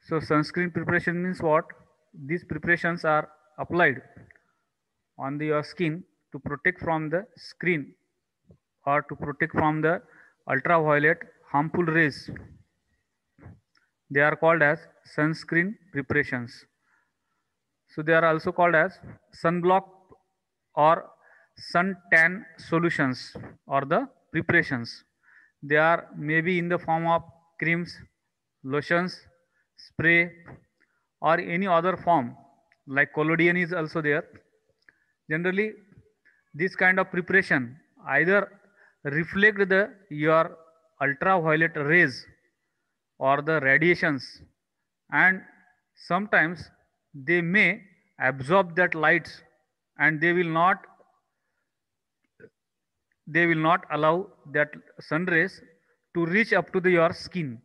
So sunscreen preparation means what? These preparations are applied on your skin to protect from the screen or to protect from the ultraviolet harmful rays. They are called as sunscreen preparations. So they are also called as sunblock or suntan solutions or the preparations. They are maybe in the form of creams, lotions, spray, or any other form like collodion is also there. Generally, this kind of preparation either reflect the your ultraviolet rays or the radiations, and sometimes they may absorb that lights, and they will not allow that sun rays to reach up to your skin.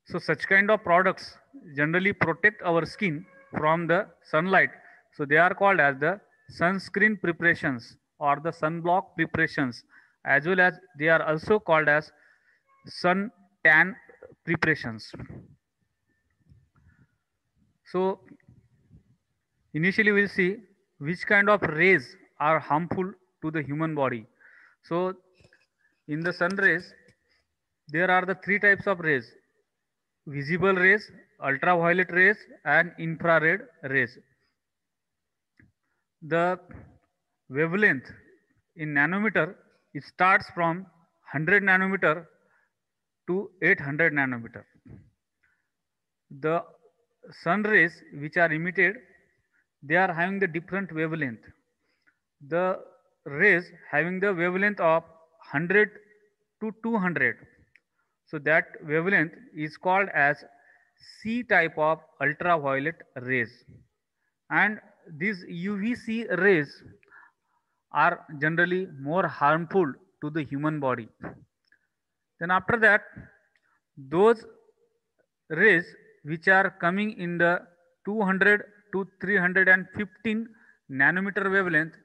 So such kind of products generally protect our skin from the sunlight, so they are called as the sunscreen preparations or the sunblock preparations, as well as they are also called as sun tan preparations. So initially we'll see which kind of rays are harmful to the human body. So in the sun rays, there are the three types of rays: visible rays, ultraviolet rays, and infrared rays. The wavelength in nanometer, it starts from 100 nanometer to 800 nanometer. The sun rays which are emitted, they are having the different wavelength. The rays having the wavelength of 100 to 200. So that wavelength is called as C type of ultraviolet rays. And these UVC rays are generally more harmful to the human body. Then after that, those rays which are coming in the 200 to 315 nanometer wavelength,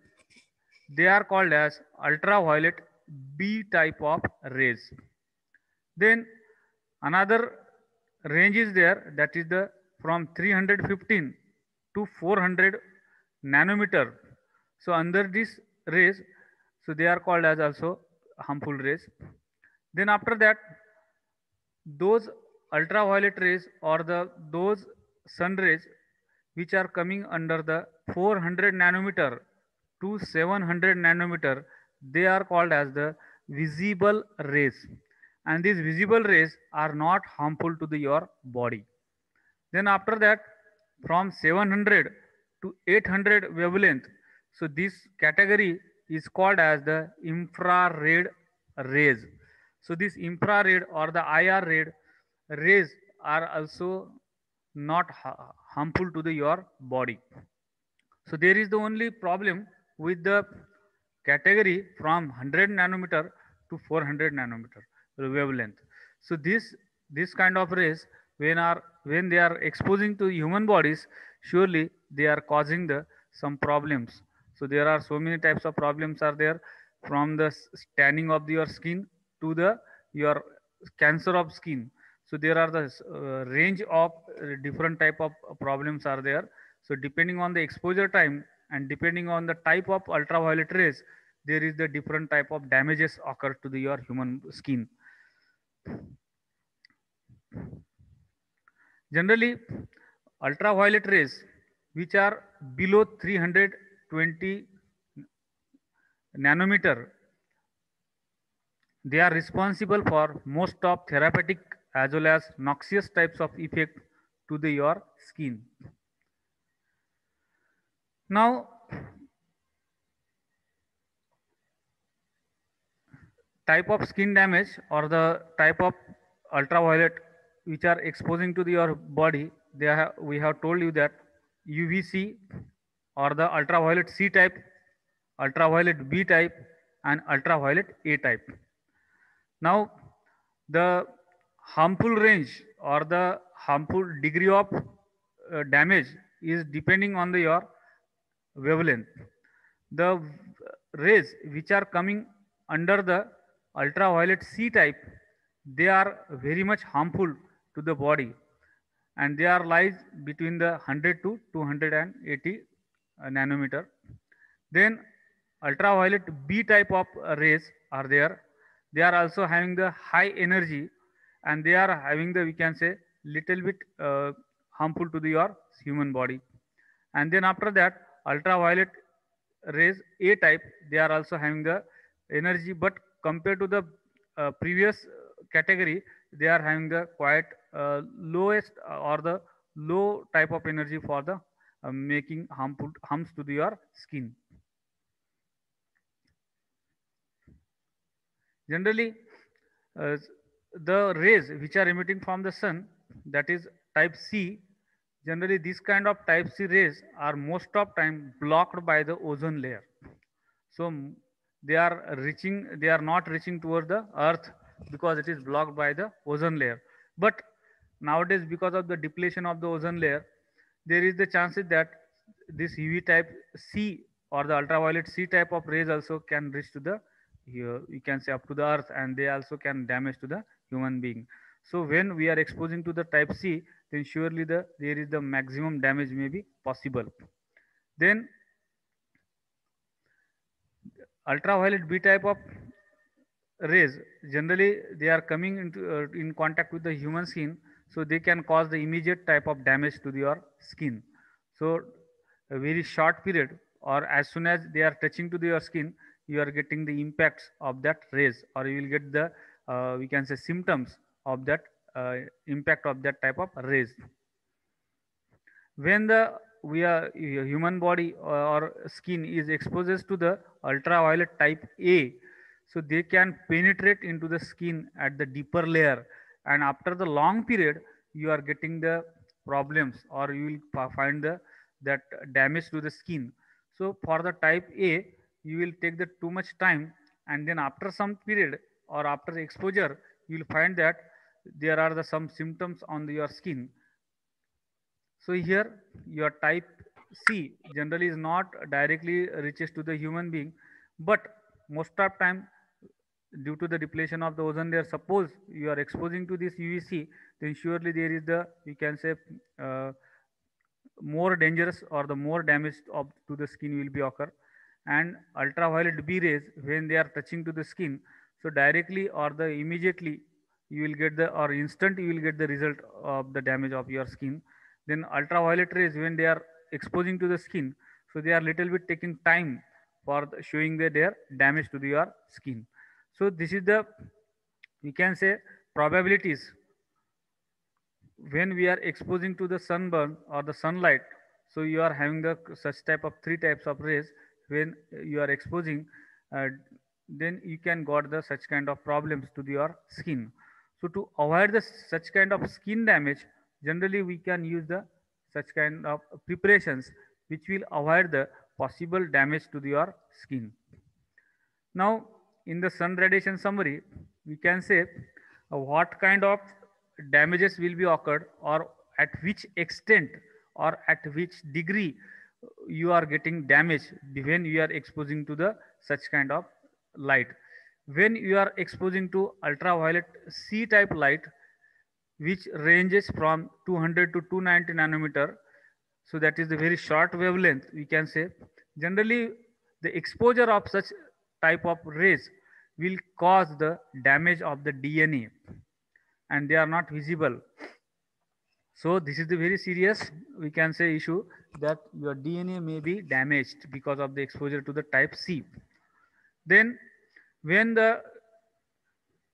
they are called as ultraviolet B type of rays. Then another range is there, that is the from 315 to 400 nanometer. So under this rays, so they are called as also harmful rays. Then after that, those ultraviolet rays or those sun rays which are coming under the 400 nanometer to 700 nanometer, they are called as the visible rays, and these visible rays are not harmful to your body. Then after that, from 700 to 800 wavelength, so this category is called as the infrared rays. So this infrared or the IR rays are also not harmful to your body. So there is the only problem with the category from 100 nanometer to 400 nanometer wavelength. So this kind of rays, when they are exposing to human bodies, surely they are causing some problems. So there are so many types of problems are there, from the tanning of your skin to the your cancer of skin. So there are the range of different type of problems are there. So depending on the exposure time and depending on the type of ultraviolet rays, there is the different type of damages occur to your human skin. Generally, ultraviolet rays which are below 320 nanometer, they are responsible for most of therapeutic as well as noxious types of effect to your skin. Now, type of skin damage or the type of ultraviolet which are exposing to your body, we have told you that UVC or the ultraviolet C type, ultraviolet B type, and ultraviolet A type. Now, the harmful range or the harmful degree of damage is depending on your wavelength. The rays which are coming under the ultraviolet C type, they are very much harmful to the body, and they are lies between the 100 to 280 nanometer. Then ultraviolet B type of rays are there. They are also having the high energy, and they are having the, we can say, little bit harmful to your human body. And then after that, ultraviolet rays A type, they are also having the energy, but compared to the previous category, they are having the quite lowest or the low type of energy for the making harmful harms to your skin. Generally, uh, the rays which are emitting from the sun, that is type C, generally these kind of type C rays are most of time blocked by the ozone layer. So they are not reaching towards the earth because it is blocked by the ozone layer. But nowadays, because of the depletion of the ozone layer, there is the chances that this UV type C or the ultraviolet C type of rays also can reach to the, you can say, up to the earth, and they also can damage to the human being. So when we are exposing to the type C, then surely there is the maximum damage may be possible. Then ultraviolet B type of rays, generally they are coming into in contact with the human skin, so they can cause the immediate type of damage to your skin. So a very short period, or as soon as they are touching to your skin, you are getting the impacts of that rays, or you will get the we can say symptoms of that impact of that type of rays. When the we are human body or skin is exposed to the ultraviolet type A, so they can penetrate into the skin at the deeper layer, and after the long period you are getting the problems, or you will find the that damage to the skin. So for the type A, you will take the too much time, and then after some period or after exposure, you will find that there are the some symptoms on your skin. So here your type C generally is not directly reaches to the human being, but most of time due to the depletion of the ozone layer, suppose you are exposing to this UVC, then surely there is the, you can say, uh, more dangerous or the more damage to the skin will be occur. And ultraviolet B rays, when they are touching to the skin, so directly or the immediately you will get the, or instant you will get the result of the damage of your skin. Then ultraviolet rays, when they are exposing to the skin, so they are little bit taking time for showing their damage to your skin. So this is the, we can say, probabilities when we are exposing to the sunburn or the sunlight. So you are having the such type of three types of rays when you are exposing, uh, then you can got the such kind of problems to your skin. So to avoid the such kind of skin damage, generally we can use the such kind of preparations which will avoid the possible damage to your skin. Now, in the sun radiation summary, we can say what kind of damages will be occurred, or at which extent or at which degree you are getting damage when you are exposing to the such kind of light. When you are exposing to ultraviolet C type light, which ranges from 200 to 290 nanometer, so that is the very short wavelength, we can say. Generally, the exposure of such type of rays will cause the damage of the DNA, and they are not visible. So this is the very serious, we can say, issue, that your DNA may be damaged because of the exposure to the type C. Then when the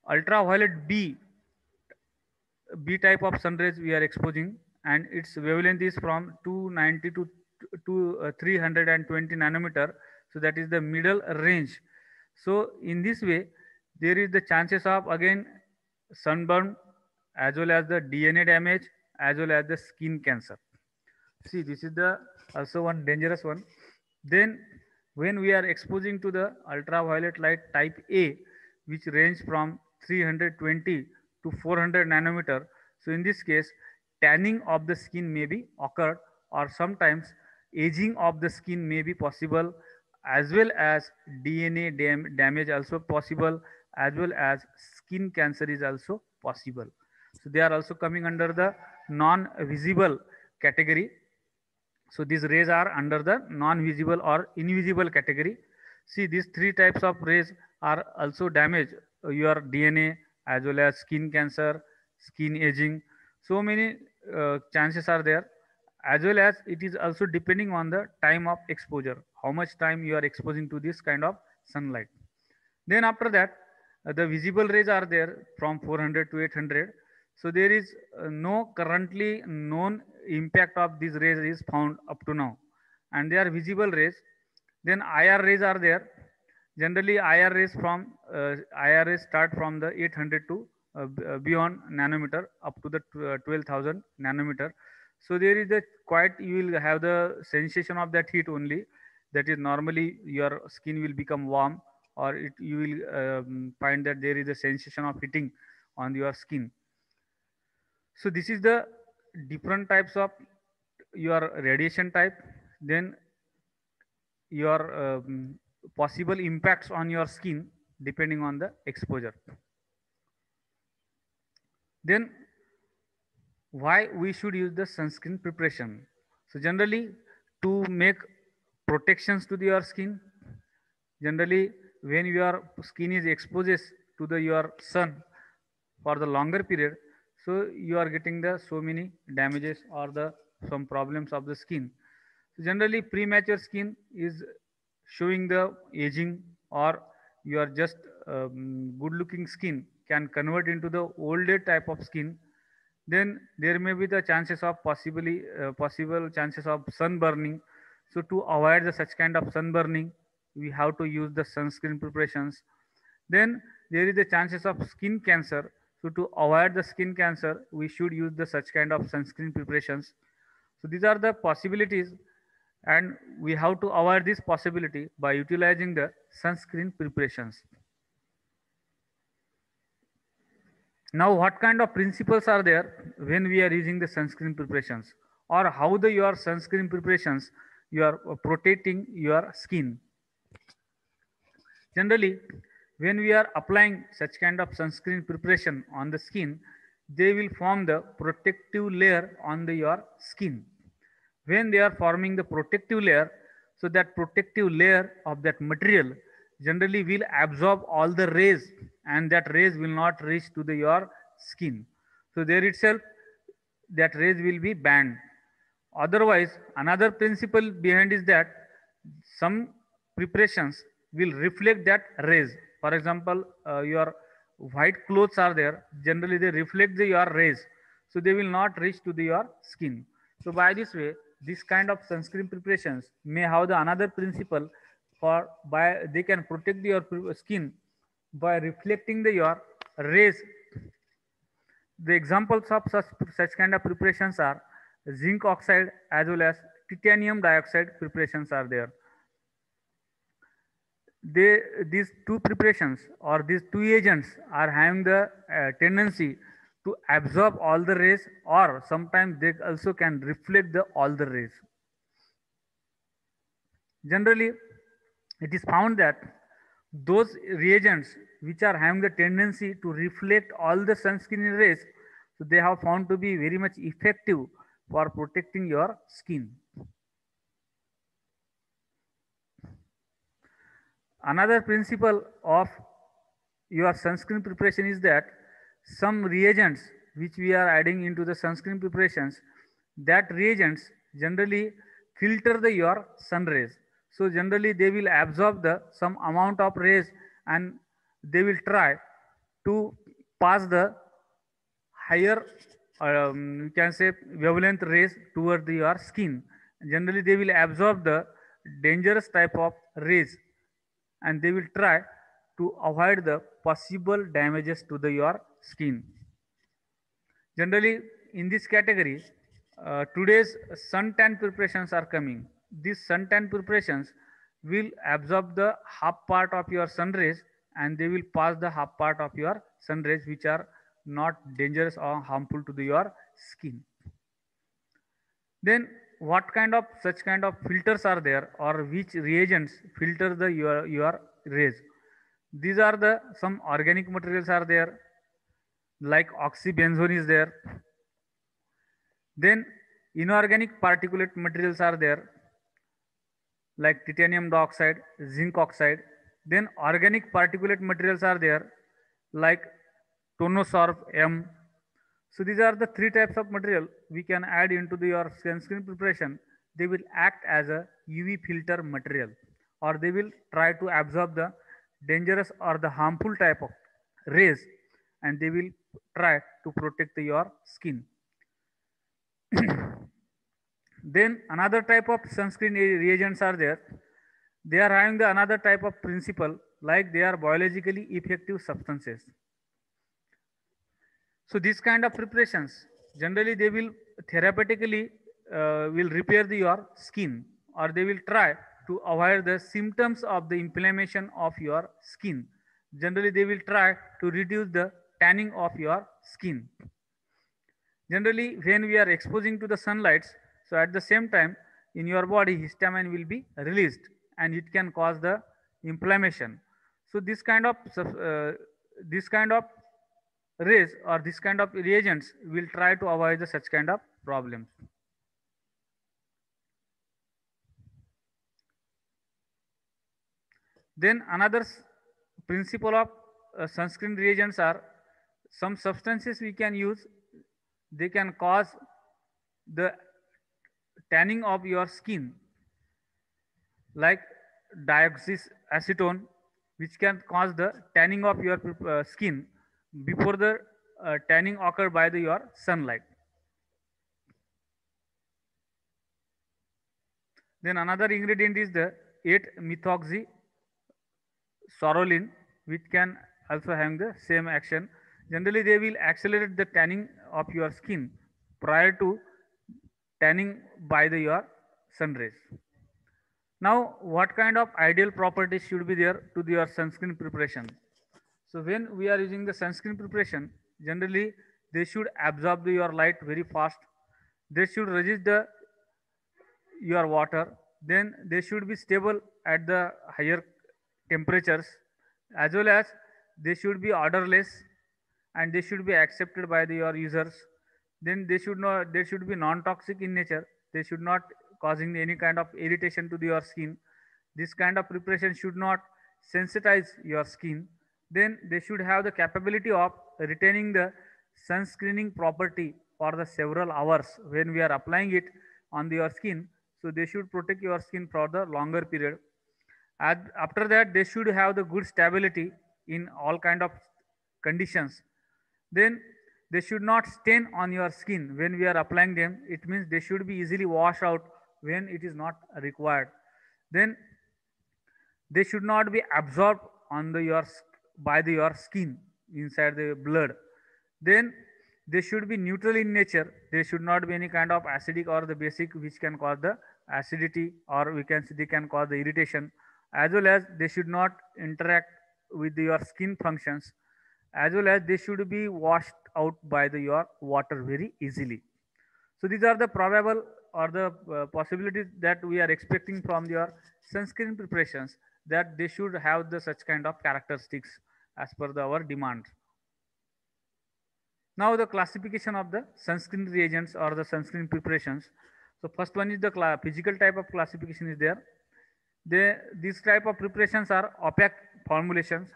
ultraviolet B type of sun rays we are exposing, and its wavelength is from 290 to 320 nanometer. So that is the middle range. So in this way, there is the chances of again sunburn, as well as the DNA damage, as well as the skin cancer. See, this is the also one dangerous one. Then when we are exposing to the ultraviolet light type A, which range from 320 to 400 nanometer, so in this case, tanning of the skin may be occurred, or sometimes aging of the skin may be possible, as well as DNA damage also possible, as well as skin cancer is also possible. So they are also coming under the non-visible category. So these rays are under the non-visible or invisible category. See, these three types of rays are also damage your DNA as well as skin cancer, skin aging. So many chances are there, as well as it is also depending on the time of exposure, how much time you are exposing to this kind of sunlight. Then after that, the visible rays are there from 400 to 800. So there is no currently known impact of these rays is found up to now, and they are visible rays. Then IR rays are there. Generally, IR rays IR rays start from the 800 to beyond nanometer up to the 12,000 nanometer. So there is a quite, you will have the sensation of that heat only. That is normally your skin will become warm, or you will find that there is a sensation of heating on your skin. So this is the different types of your radiation type. Then your possible impacts on your skin depending on the exposure. Then why we should use the sunscreen preparation? So generally, to make protections to your skin, generally when your skin is exposed to the your sun for the longer period, so you are getting the so many damages or the some problems of the skin. So generally premature skin is showing the aging, or you are just good looking skin can convert into the older type of skin. Then there may be the chances of possible chances of sun burning. So to avoid the such kind of sun burning, we have to use the sunscreen preparations. Then there is the chances of skin cancer. So to avoid the skin cancer, we should use the such kind of sunscreen preparations. So these are the possibilities, and we have to avoid this possibility by utilizing the sunscreen preparations. Now, what kind of principles are there when we are using the sunscreen preparations, or how your sunscreen preparations you are protecting your skin? Generally, when we are applying such kind of sunscreen preparation on the skin, they will form the protective layer on your skin. When they are forming the protective layer, so that protective layer of that material generally will absorb all the rays, and that rays will not reach to your skin. So there itself that rays will be banned. Otherwise, another principle behind is that some preparations will reflect that rays. For example, your white clothes are there, generally they reflect your rays, so they will not reach to your skin. So by this way, this kind of sunscreen preparations may have the another principle, for by they can protect your skin by reflecting your rays. The examples of such kind of preparations are zinc oxide as well as titanium dioxide preparations are there. These two preparations or these two agents are having the tendency to absorb all the rays, or sometimes they also can reflect all the rays. Generally, it is found that those reagents which are having the tendency to reflect all the sunscreen rays, so they have found to be very much effective for protecting your skin. Another principle of your sunscreen preparation is that some reagents which we are adding into the sunscreen preparations, that reagents generally filter your sun rays. So generally they will absorb some amount of rays, and they will try to pass the higher you can say wavelength rays toward your skin. Generally they will absorb the dangerous type of rays, and they will try to avoid the possible damages to your skin. Generally, in this category, today's suntan preparations are coming. These suntan preparations will absorb the half part of your sun rays, and they will pass the half part of your sun rays which are not dangerous or harmful to your skin. Then what kind of such kind of filters are there, or which reagents filter your rays? These are some organic materials are there, like oxybenzone is there, Then inorganic particulate materials are there, like titanium dioxide, zinc oxide. Then organic particulate materials are there, like tonosorb M. So these are the three types of material we can add into your sunscreen preparation. They will act as a UV filter material, or they will try to absorb the dangerous or the harmful type of rays, and they will try to protect your skin. Then another type of sunscreen reagents are there. They are having the another type of principle, like they are biologically effective substances. So these kind of preparations, generally they will therapeutically will repair your skin, or they will try to avoid the symptoms of the inflammation of your skin. Generally they will try to reduce the tanning of your skin. Generally, when we are exposing to the sunlight, so at the same time in your body histamine will be released, and it can cause the inflammation. So this kind of rays or this kind of reagents will try to avoid such kind of problems. Then another principle of sunscreen reagents are some substances we can use. They can cause the tanning of your skin, like dioxyacetone, which can cause the tanning of your skin before the tanning occur by your sunlight. Then another ingredient is the 8-methoxy sorolin, which can also have the same action. Generally, they will accelerate the tanning of your skin prior to tanning by your sun rays. Now, what kind of ideal properties should be there to your sunscreen preparation? So when we are using the sunscreen preparation, generally they should absorb your light very fast. They should resist your water. Then they should be stable at the higher temperatures, as well as they should be odorless, and they should be accepted by your users. Then they should be non-toxic in nature. They should not causing any kind of irritation to your skin. This kind of preparation should not sensitize your skin. Then they should have the capability of retaining the sunscreening property for the several hours when we are applying it on your skin. So they should protect your skin for the longer period. After that, they should have the good stability in all kind of conditions. Then they should not stain on your skin when we are applying them. It means they should be easily washed out when it is not required. Then they should not be absorbed on by your skin inside the blood. Then they should be neutral in nature. They should not be any kind of acidic or the basic which can cause the acidity, or we can say they can cause the irritation, as well as they should not interact with your skin functions, as well as they should be washed out by your water very easily. So these are the probable or the possibilities that we are expecting from your sunscreen preparations, that they should have the such kind of characteristics as per our demand. Now the classification of the sunscreen reagents or the sunscreen preparations. So first one is the physical type of classification is there. These type of preparations are opaque formulations.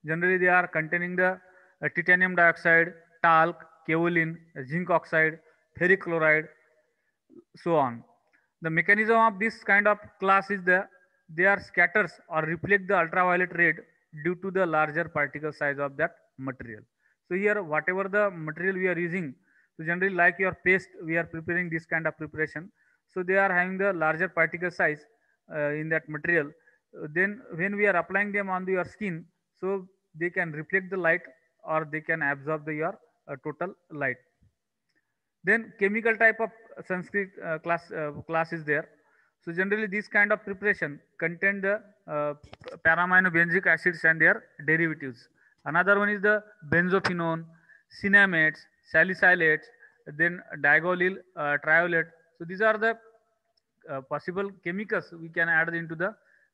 Generally, they are containing the titanium dioxide, talc, kaolin, zinc oxide, ferric chloride, so on. The mechanism of this kind of class is they are scatters or reflect the ultraviolet ray due to the larger particle size of that material. So here, whatever the material we are using, so generally like your paste, we are preparing this kind of preparation. So they are having the larger particle size in that material. Then when we are applying them on your skin, so they can reflect the light, or they can absorb your total light. Then chemical type of sunscreen class is there. So generally this kind of preparation contain the paraaminobenzoic acids and their derivatives. Another one is the benzophenone, cinnamates, salicylates, then diagolyl triolate. So these are the possible chemicals we can add into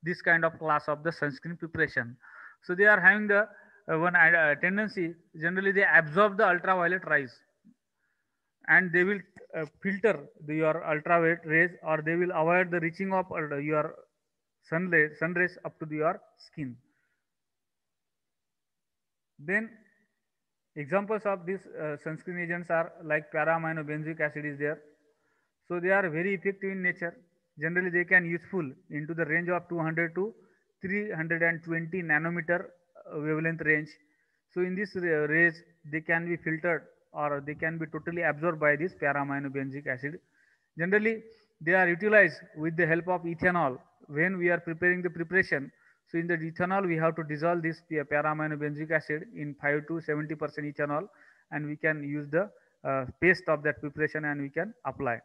this kind of class of the sunscreen preparation. So they are having the one tendency, generally they absorb the ultraviolet rays, and they will filter your ultraviolet rays, or they will avoid the reaching of your sun rays up to your skin. Then examples of these sunscreen agents are like para-aminobenzoic acid is there. So they are very effective in nature. Generally, they can useful into the range of 200 to 320 nanometer wavelength range. So in this rays, they can be filtered or they can be totally absorbed by this para-aminobenzoic acid. Generally, they are utilized with the help of ethanol when we are preparing the preparation. So in the ethanol, we have to dissolve this para-aminobenzoic acid in 5 to 70% ethanol, and we can use the paste of that preparation and we can apply.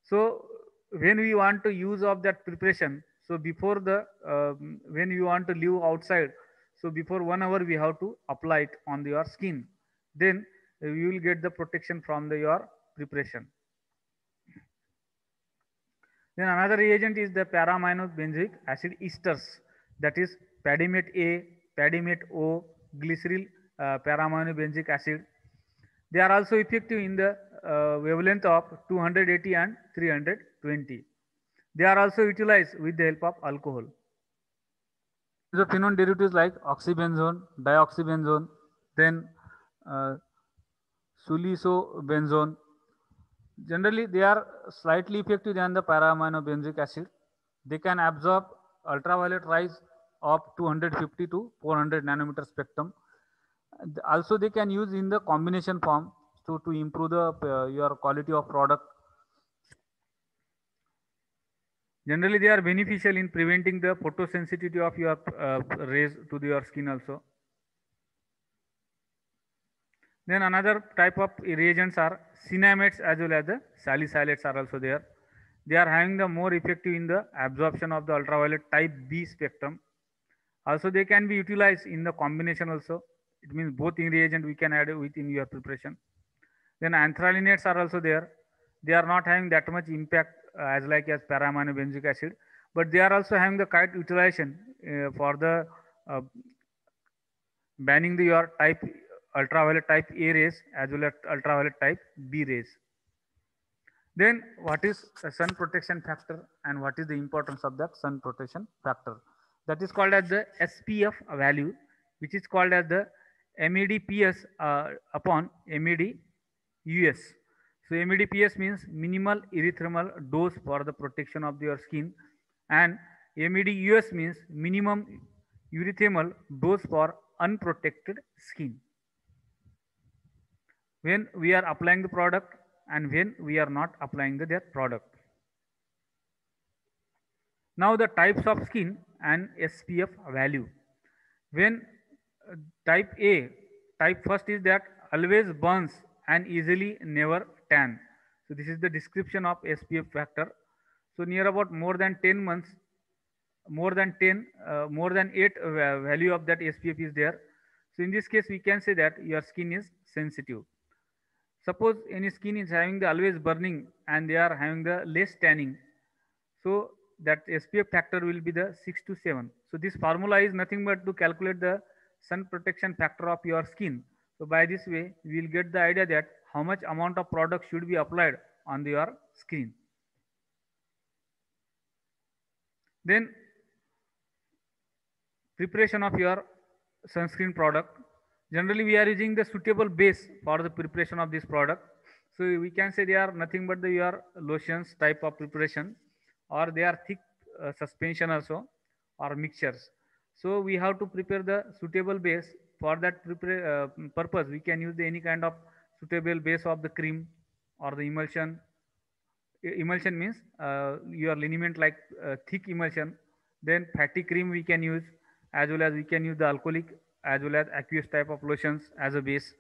So when we want to use of that preparation, so before the when you want to live outside, so before 1 hour we have to apply it on your skin. Then you will get the protection from your preparation. Then another reagent is the para-aminobenzoic acid esters, that is padimate A, padimate O, glyceryl para-aminobenzoic acid. They are also effective in the wavelength of 280 and 320. They are also utilized with the help of alcohol. The phenol derivatives like oxybenzone, dioxybenzone, then uh, sulisobenzone. Generally, they are slightly effective than the para-aminobenzoic acid. They can absorb ultraviolet rays of 250 to 400 nanometer spectrum. Also, they can use in the combination form to improve the your quality of product. Generally, they are beneficial in preventing the photosensitivity of your rays to your skin also. Then another type of reagents are cinnamates as well as the salicylates are also there. They are having the more effective in the absorption of the ultraviolet type B spectrum. Also, they can be utilized in the combination also. It means both ingredient we can add within your preparation. Then anthralinates are also there. They are not having that much impact as like as para-aminobenzoic acid, but they are also having the correct utilization for the banning your type ultraviolet type A rays as well as ultraviolet type B rays. Then what is a sun protection factor and what is the importance of that sun protection factor? That is called as the SPF value, which is called as the MEDPS upon MEDUS. So MEDPS means minimal erythemal dose for the protection of your skin, and MEDUS means minimum erythemal dose for unprotected skin. When we are applying the product and when we are not applying their product. Now the types of skin and SPF value. When type A, type first is that always burns and easily never tan. So this is the description of SPF factor. So near about more than 10 months, more than 10, more than 8 value of that SPF is there. So in this case, we can say that your skin is sensitive. Suppose any skin is having the always burning and they are having the less tanning. So that SPF factor will be the 6 to 7. So this formula is nothing but to calculate the sun protection factor of your skin. So by this way, we will get the idea that how much amount of product should be applied on your skin. Then preparation of your sunscreen product. Generally, we are using the suitable base for the preparation of this product. So we can say they are nothing but your lotions type of preparation, or they are thick suspension also, or mixtures. So we have to prepare the suitable base. For that purpose, we can use any kind of suitable base of the cream or the emulsion. Emulsion means your liniment like thick emulsion. Then fatty cream we can use, as well as we can use the alcoholic as well as aqueous type of lotions as a base.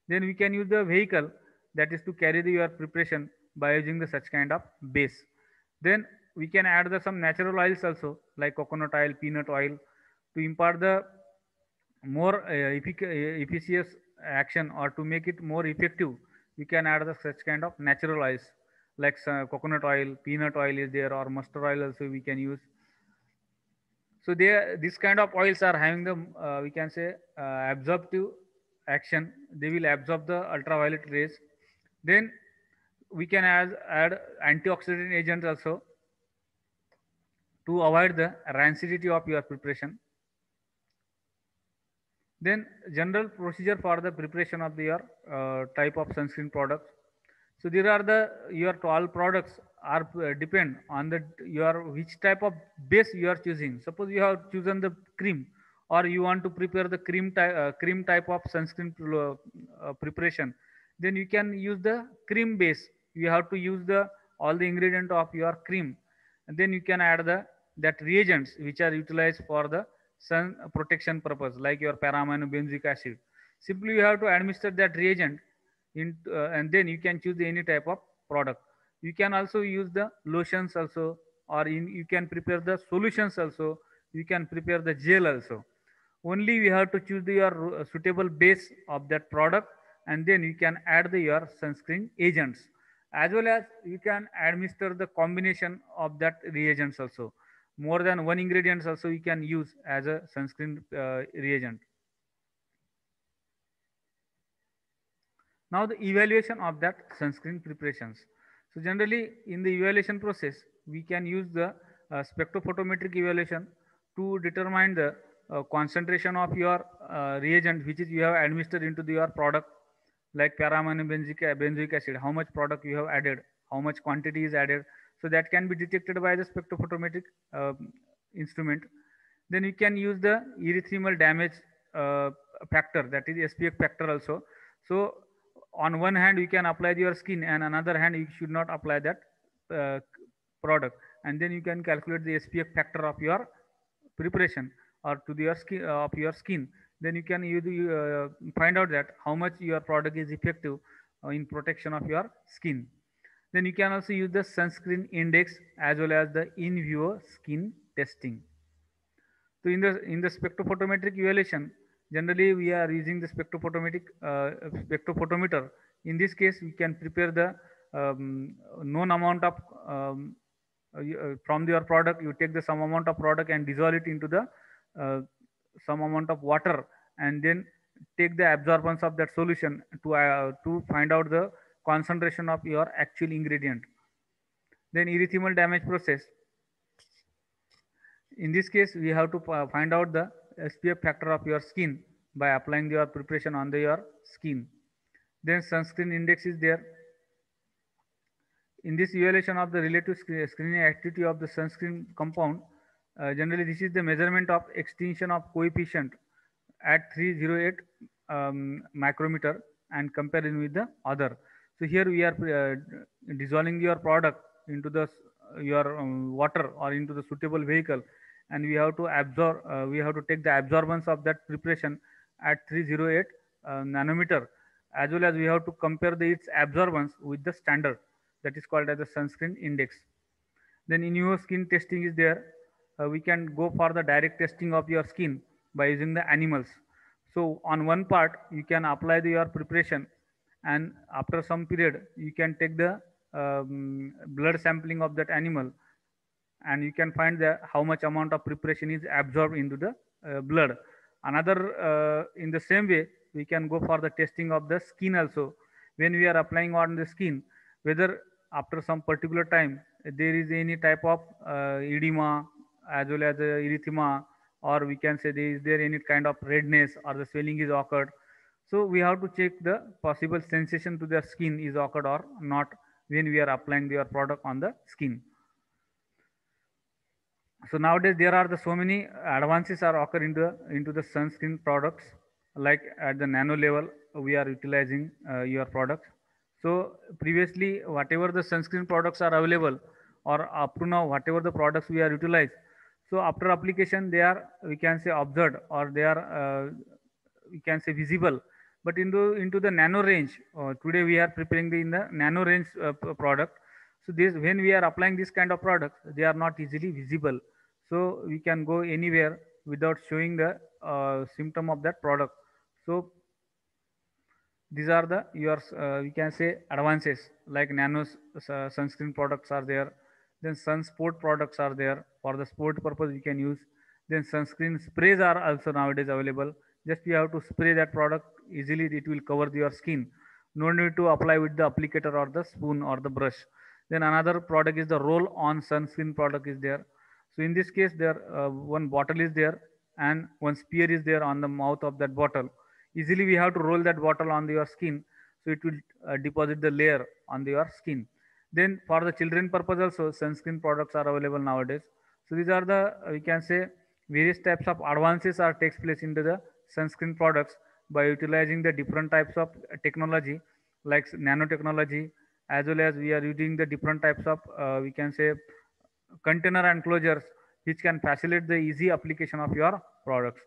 Then we can use the vehicle, that is to carry your preparation by using the such kind of base. Then we can add some natural oils also like coconut oil, peanut oil, to impart the more efficacious action, or to make it more effective. We can add such kind of natural oils like coconut oil, peanut oil is there, or mustard oil also we can use. So this kind of oils are having the we can say absorptive action. They will absorb the ultraviolet rays. Then we can add antioxidant agents also to avoid the rancidity of your preparation. Then general procedure for the preparation of your type of sunscreen products. So there are the your all products are depend on the your which type of base you are choosing. Suppose you have chosen the cream, or you want to prepare the cream type of sunscreen preparation, then you can use the cream base. You have to use the all the ingredient of your cream, and then you can add the that reagents which are utilized for the sun protection purpose, like your paramino benzoic acid. Simply you have to administer that reagent and then you can choose any type of product. You can also use the lotions also, or you can prepare the solutions also. You can prepare the gel also. Only we have to choose your suitable base of that product, and then you can add your sunscreen agents, as well as you can administer the combination of that reagents also. More than one ingredients also you can use as a sunscreen reagent. Now the evaluation of that sunscreen preparations. So generally in the evaluation process, we can use the spectrophotometric evaluation to determine the concentration of your reagent which is you have administered into your product, like paramino benzoic acid, how much product you have added, how much quantity is added. So that can be detected by the spectrophotometric instrument. Then you can use the erythemal damage uh, factor, that is SPF factor also. So on one hand you can apply your skin, and another hand you should not apply that uh, product, and then you can calculate the SPF factor of your preparation or to your skin of your skin. Then you can find out that how much your product is effective in protection of your skin. Then you can also use the sunscreen index as well as the in vivo skin testing. So in the spectrophotometric evaluation, generally we are using the spectrophotometer. In this case, we can prepare the known amount of from your product. You take the some amount of product and dissolve it into the uh, some amount of water, and then take the absorbance of that solution to find out the concentration of your actual ingredient. Then erythemal damage process. In this case, we have to find out the SPF factor of your skin by applying your preparation on your skin. Then sunscreen index is there. In this evaluation of the relative screening activity of the sunscreen compound, generally this is the measurement of extinction of coefficient at 308 micrometer and comparing with the other. So here we are dissolving your product into the your water or into the suitable vehicle, and we have to absorb. We have to take the absorbance of that preparation at 308 nanometer, as well as we have to compare its absorbance with the standard, that is called as the sunscreen index. Then in your skin testing is there. We can go for the direct testing of your skin by using the animals. So on one part you can apply your preparation, and after some period you can take the blood sampling of that animal, and you can find the how much amount of preparation is absorbed into the blood. Another in the same way we can go for the testing of the skin also. When we are applying on the skin, whether after some particular time there is any type of edema as well as erythema, or we can say there is there any kind of redness or the swelling is occurred. So we have to check the possible sensation to the skin is occurred or not when we are applying your product on the skin. So nowadays there are the so many advances are occur into the sunscreen products, like at the nano level we are utilizing your products. So previously whatever the sunscreen products are available, or up to now whatever the products we are utilized, so after application they are, we can say, observed, or they are we can say visible. But into the nano range, today we are preparing in the nano range product. So this, when we are applying this kind of products, they are not easily visible. So we can go anywhere without showing the symptom of that product. So these are the your we can say advances, like nano sunscreen products are there. Then sun sport products are there, for the sport purpose we can use. Then sunscreen sprays are also nowadays available. Just you have to spray that product easily, it will cover your skin. No need to apply with the applicator or the spoon or the brush. Then another product is the roll on sunscreen product is there. So in this case there one bottle is there and one spear is there on the mouth of that bottle. Easily we have to roll that bottle on your skin, so it will deposit the layer on your skin. Then for the children purpose also sunscreen products are available nowadays. So these are the we can say various types of advances are takes place into the sunscreen products by utilizing the different types of technology like nanotechnology, as well as we are using the different types of we can say container enclosures which can facilitate the easy application of your products.